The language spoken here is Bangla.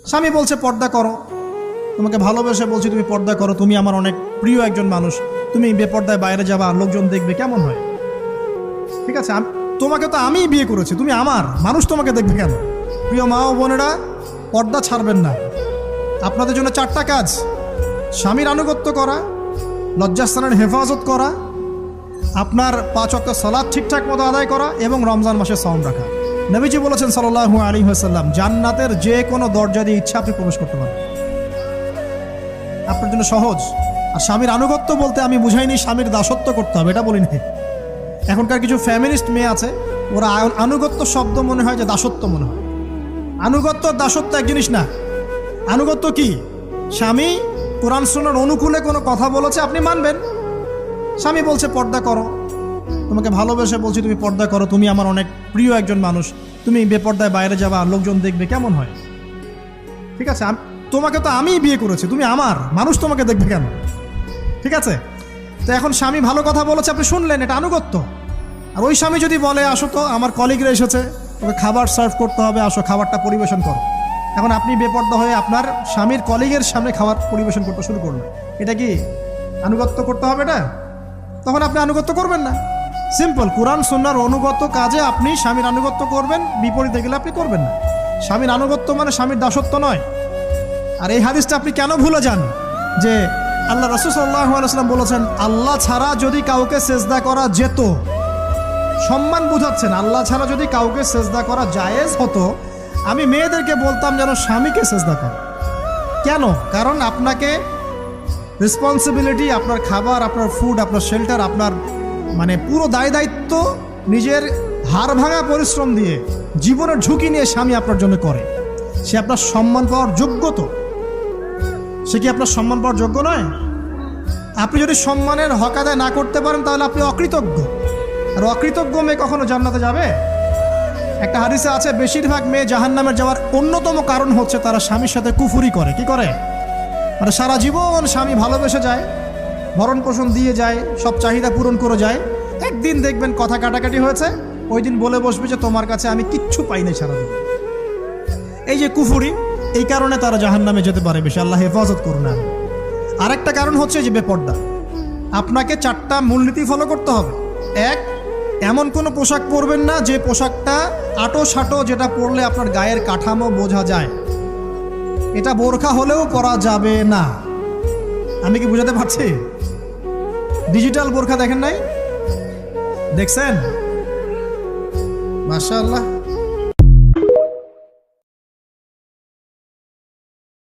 স্বামী বলছে পর্দা করো, তোমাকে ভালোবেসে বলছি তুমি পর্দা করো, তুমি আমার অনেক প্রিয় একজন মানুষ, তুমি বেপর্দায় বাইরে যাবা, লোকজন দেখবে, কেমন হয়? ঠিক আছে, তোমাকে তো আমিই বিয়ে করেছি, তুমি আমার, মানুষ তোমাকে দেখবে কেন? প্রিয় মা ও বোনেরা, পর্দা ছাড়বেন না। আপনাদের জন্য 4টা কাজ: স্বামীর আনুগত্য করা, লজ্জাস্থানের হেফাজত করা, আপনার 5 ওয়াক্ত সালাত ঠিকঠাক মতো আদায় করা এবং রমজান মাসে সাওম রাখা। নবীজি বলেছেন সাল্লাল্লাহু আলাইহি ওয়াসাল্লাম, জান্নাতের যে কোনো দরজা দিয়ে ইচ্ছা আপনি প্রবেশ করতে পারেন। আপনার জন্য সহজ। আর স্বামীর আনুগত্য বলতে আমি বুঝাইনি স্বামীর দাসত্ব করতে হবে, এটা বলিনি। এখনকার কিছু ফ্যামিলিস্ট মেয়ে আছে, ওরা আনুগত্য শব্দ মনে হয় যে দাসত্ব মনে হয়। আনুগত্য দাসত্ব এক জিনিস না। আনুগত্য কি? স্বামী কোরআন সুন্নাহর অনুকূলে কোনো কথা বলেছে, আপনি মানবেন। স্বামী বলছে পর্দা করো, তোমাকে ভালোবেসে বলছি তুমি পর্দা করো, তুমি আমার অনেক প্রিয় একজন মানুষ, তুমি বেপর্দায় বাইরে যাবা, লোকজন দেখবে, কেমন হয়? ঠিক আছে, তোমাকে তো আমিই বিয়ে করেছি, তুমি আমার, মানুষ তোমাকে দেখবে কেন? ঠিক আছে, তো এখন স্বামী ভালো কথা বলেছে, আপনি শুনলেন, এটা আনুগত্য। আর ওই স্বামী যদি বলে আসো তো আমার কলিগরা এসেছে, তোকে খাবার সার্ভ করতে হবে, আসো খাবারটা পরিবেশন করো, এখন আপনি বেপর্দা হয়ে আপনার স্বামীর কলিগের সামনে খাবার পরিবেশন করতে শুরু করলেন, এটা কি আনুগত্য করতে হবে? এটা তখন আপনি আনুগত্য করবেন না। সিম্পল, কোরআন সুন্নাহর অনুগত কাজে আপনি স্বামীর আনুগত্য করবেন, বিপরীতে গেলে আপনি করবেন না। স্বামীর আনুগত্য মানে স্বামীর দাসত্ব নয়। আর এই হাদিসটা আপনি কেন ভুলে যান যে আল্লাহ রাসূল সাল্লাল্লাহু আলাইহি ওয়াসাল্লাম বলেছেন, আল্লাহ ছাড়া যদি কাউকে সেজদা করা যেত, সম্মান বুঝাচ্ছেন, আল্লাহ ছাড়া যদি কাউকে সেজদা করা জায়েজ হতো, আমি মেয়েদেরকে বলতাম যেন স্বামীকে সেজদা করে। কেন? কারণ আপনাকে রেসপন্সিবিলিটি, আপনার খাবার, আপনার ফুড, আপনার শেল্টার, আপনার মানে পুরো দায় দায়িত্ব নিজের হাড় ভাঙা পরিশ্রম দিয়ে, জীবনের ঝুঁকি নিয়ে স্বামী আপনার জন্য করে। সে আপনার সম্মান পাওয়ার যোগ্য তো? সে কি আপনার সম্মান পাওয়ার যোগ্য নয়? আপনি যদি সম্মানের হক আদায় না করতে পারেন তাহলে আপনি অকৃতজ্ঞ। আর অকৃতজ্ঞ মেয়ে কখনো জান্নাতে যাবে? একটা হাদিসে আছে, বেশিরভাগ মেয়ে জাহান্নামে যাওয়ার অন্যতম কারণ হচ্ছে তারা স্বামীর সাথে কুফরি করে। কি করে? মানে সারা জীবন স্বামী ভালোবেসে যায়, ভরণ পোষণ দিয়ে যায়, সব চাহিদা পূরণ করে যায়, একদিন দেখবেন কথা কাটাকাটি হয়েছে, ওই দিন বলে বসবে যে তোমার কাছে আমি কিচ্ছু পাই নাই সারাদিন। এই যে কুফরি, এই কারণে তারা জাহান্নামে যেতে পারে বেশি। আল্লাহ হেফাজত করুন। আরেকটা কারণ হচ্ছে যে বেপর্দা। আপনাকে 4টা মূলনীতি ফলো করতে হবে। 1, এমন কোনো পোশাক পরবেন না যে পোশাকটা আটো সাটো, যেটা পরলে আপনার গায়ের কাঠামো বোঝা যায়। এটা বোরখা হলেও পরা যাবে না। আমি কি বুঝাতে পারছি? ডিজিটাল বোরখা দেখেন নাই? দেখছেন? মাশাআল্লাহ।